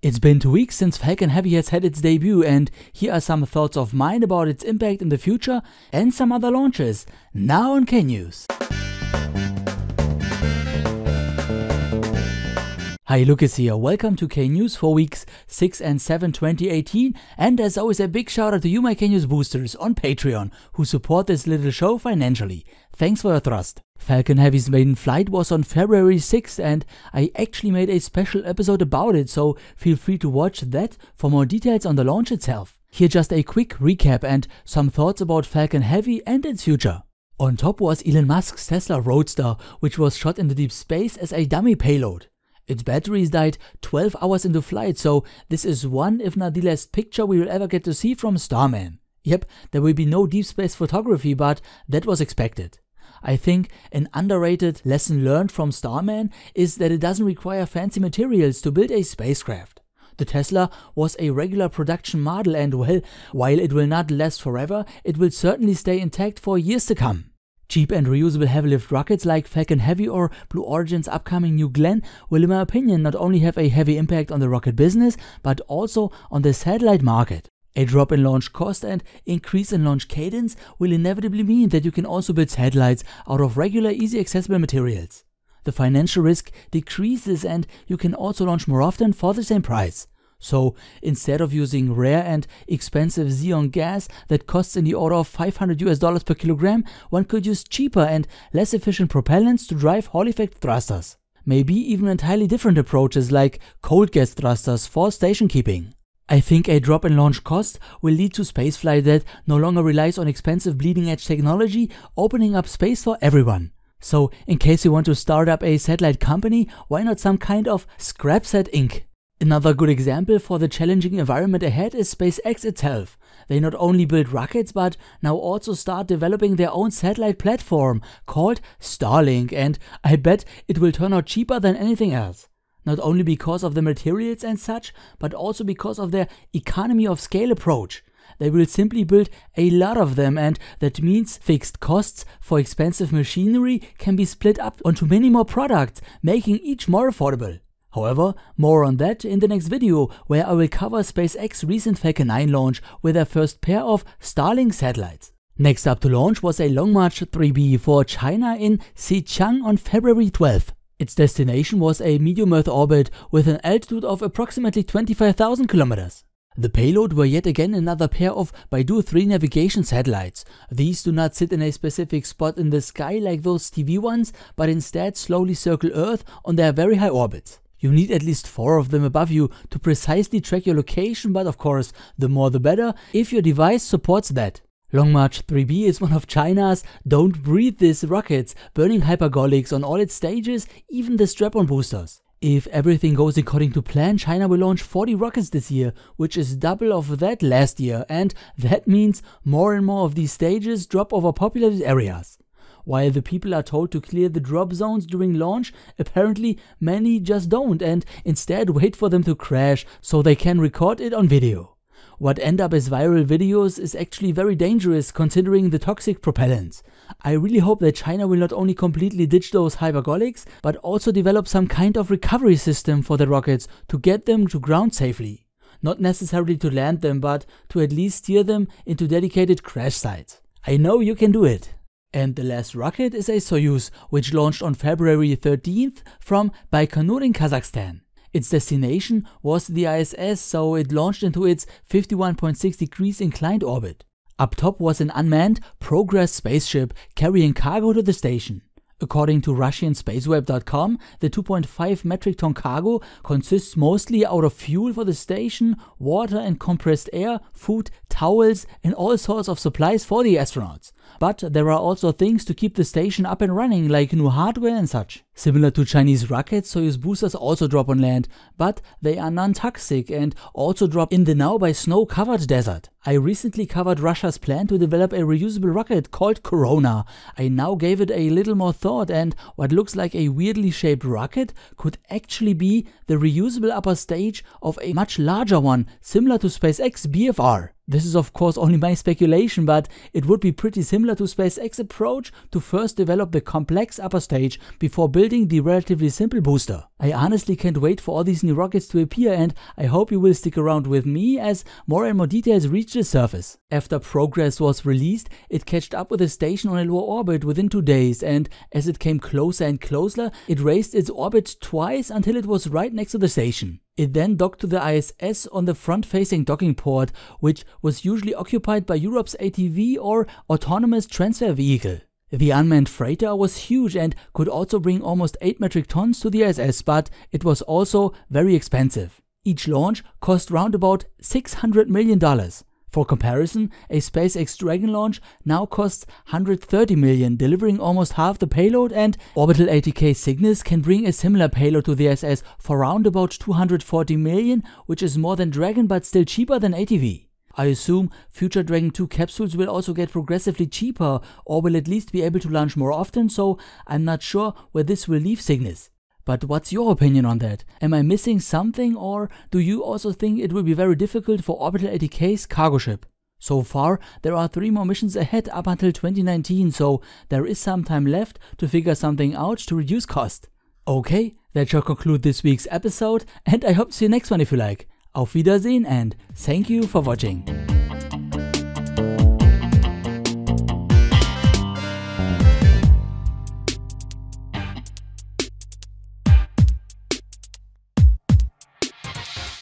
It's been 2 weeks since Falcon Heavy has had its debut, and here are some thoughts of mine about its impact in the future and some other launches, now on K-News. Hi, Lucas here. Welcome to K-News for weeks 6 and 7, 2018, and as always a big shout out to you my K-News boosters on Patreon who support this little show financially. Thanks for your trust. Falcon Heavy's maiden flight was on February 6th and I actually made a special episode about it, so feel free to watch that for more details on the launch itself. Here just a quick recap and some thoughts about Falcon Heavy and its future. On top was Elon Musk's Tesla Roadster, which was shot into deep space as a dummy payload. Its batteries died 12 hours into flight, so this is one if not the last picture we will ever get to see from Starman. Yep, there will be no deep space photography, but that was expected. I think an underrated lesson learned from Starman is that it doesn't require fancy materials to build a spacecraft. The Tesla was a regular production model and, well, while it will not last forever, it will certainly stay intact for years to come. Cheap and reusable heavy-lift rockets like Falcon Heavy or Blue Origin's upcoming New Glenn will, in my opinion, not only have a heavy impact on the rocket business, but also on the satellite market. A drop in launch cost and increase in launch cadence will inevitably mean that you can also build satellites out of regular, easy accessible materials. The financial risk decreases and you can also launch more often for the same price. So instead of using rare and expensive xenon gas that costs in the order of $500 per kilogram, one could use cheaper and less efficient propellants to drive Hall effect thrusters. Maybe even entirely different approaches like cold gas thrusters for station keeping. I think a drop in launch cost will lead to spaceflight that no longer relies on expensive bleeding edge technology, opening up space for everyone. So in case you want to start up a satellite company, why not some kind of Scrapsat Inc? Another good example for the challenging environment ahead is SpaceX itself. They not only build rockets but now also start developing their own satellite platform called Starlink, and I bet it will turn out cheaper than anything else. Not only because of the materials and such, but also because of their economy of scale approach. They will simply build a lot of them, and that means fixed costs for expensive machinery can be split up onto many more products, making each more affordable. However, more on that in the next video, where I will cover SpaceX's recent Falcon 9 launch with their first pair of Starlink satellites. Next up to launch was a Long March 3B for China in Xichang on February 12th. Its destination was a medium Earth orbit with an altitude of approximately 25,000 kilometers. The payload were yet again another pair of Beidou 3 navigation satellites. These do not sit in a specific spot in the sky like those TV ones, but instead slowly circle Earth on their very high orbits. You need at least 4 of them above you to precisely track your location, but of course, the more the better if your device supports that. Long March 3B is one of China's don't breathe this rockets, burning hypergolics on all its stages, even the strap-on boosters. If everything goes according to plan, China will launch 40 rockets this year, which is double of that last year, and that means more and more of these stages drop over populated areas. While the people are told to clear the drop zones during launch, apparently many just don't and instead wait for them to crash so they can record it on video. What end up as viral videos is actually very dangerous considering the toxic propellants. I really hope that China will not only completely ditch those hypergolics, but also develop some kind of recovery system for the rockets to get them to ground safely. Not necessarily to land them, but to at least steer them into dedicated crash sites. I know you can do it. And the last rocket is a Soyuz, which launched on February 13th from Baikonur in Kazakhstan. Its destination was the ISS, so it launched into its 51.6 degrees inclined orbit. Up top was an unmanned Progress spaceship carrying cargo to the station. According to RussianSpaceweb.com, the 2.5 metric ton cargo consists mostly out of fuel for the station, water and compressed air, food, towels and all sorts of supplies for the astronauts. But there are also things to keep the station up and running, like new hardware and such. Similar to Chinese rockets, Soyuz boosters also drop on land, but they are non-toxic and also drop in the now by snow-covered desert. I recently covered Russia's plan to develop a reusable rocket called Corona. I now gave it a little more thought, and what looks like a weirdly shaped rocket could actually be the reusable upper stage of a much larger one, similar to SpaceX BFR. This is of course only my speculation, but it would be pretty similar to SpaceX's approach to first develop the complex upper stage before building the relatively simple booster. I honestly can't wait for all these new rockets to appear, and I hope you will stick around with me as more and more details reach the surface. After Progress was released, it catched up with the station on a lower orbit within 2 days, and as it came closer and closer, it raised its orbit twice until it was right next to the station. It then docked to the ISS on the front-facing docking port, which was usually occupied by Europe's ATV or Autonomous Transfer Vehicle. The unmanned freighter was huge and could also bring almost 8 metric tons to the ISS, but it was also very expensive. Each launch cost round about $600 million. For comparison, a SpaceX Dragon launch now costs $130 million, delivering almost half the payload, and Orbital ATK Cygnus can bring a similar payload to the ISS for round about $240 million, which is more than Dragon but still cheaper than ATV. I assume future Dragon 2 capsules will also get progressively cheaper, or will at least be able to launch more often, so I'm not sure where this will leave Cygnus. But what's your opinion on that? Am I missing something, or do you also think it will be very difficult for Orbital ATK's cargo ship? So far, there are 3 more missions ahead up until 2019, so there is some time left to figure something out to reduce cost. Okay, that shall conclude this week's episode, and I hope to see you next one if you like. Auf Wiedersehen and thank you for watching.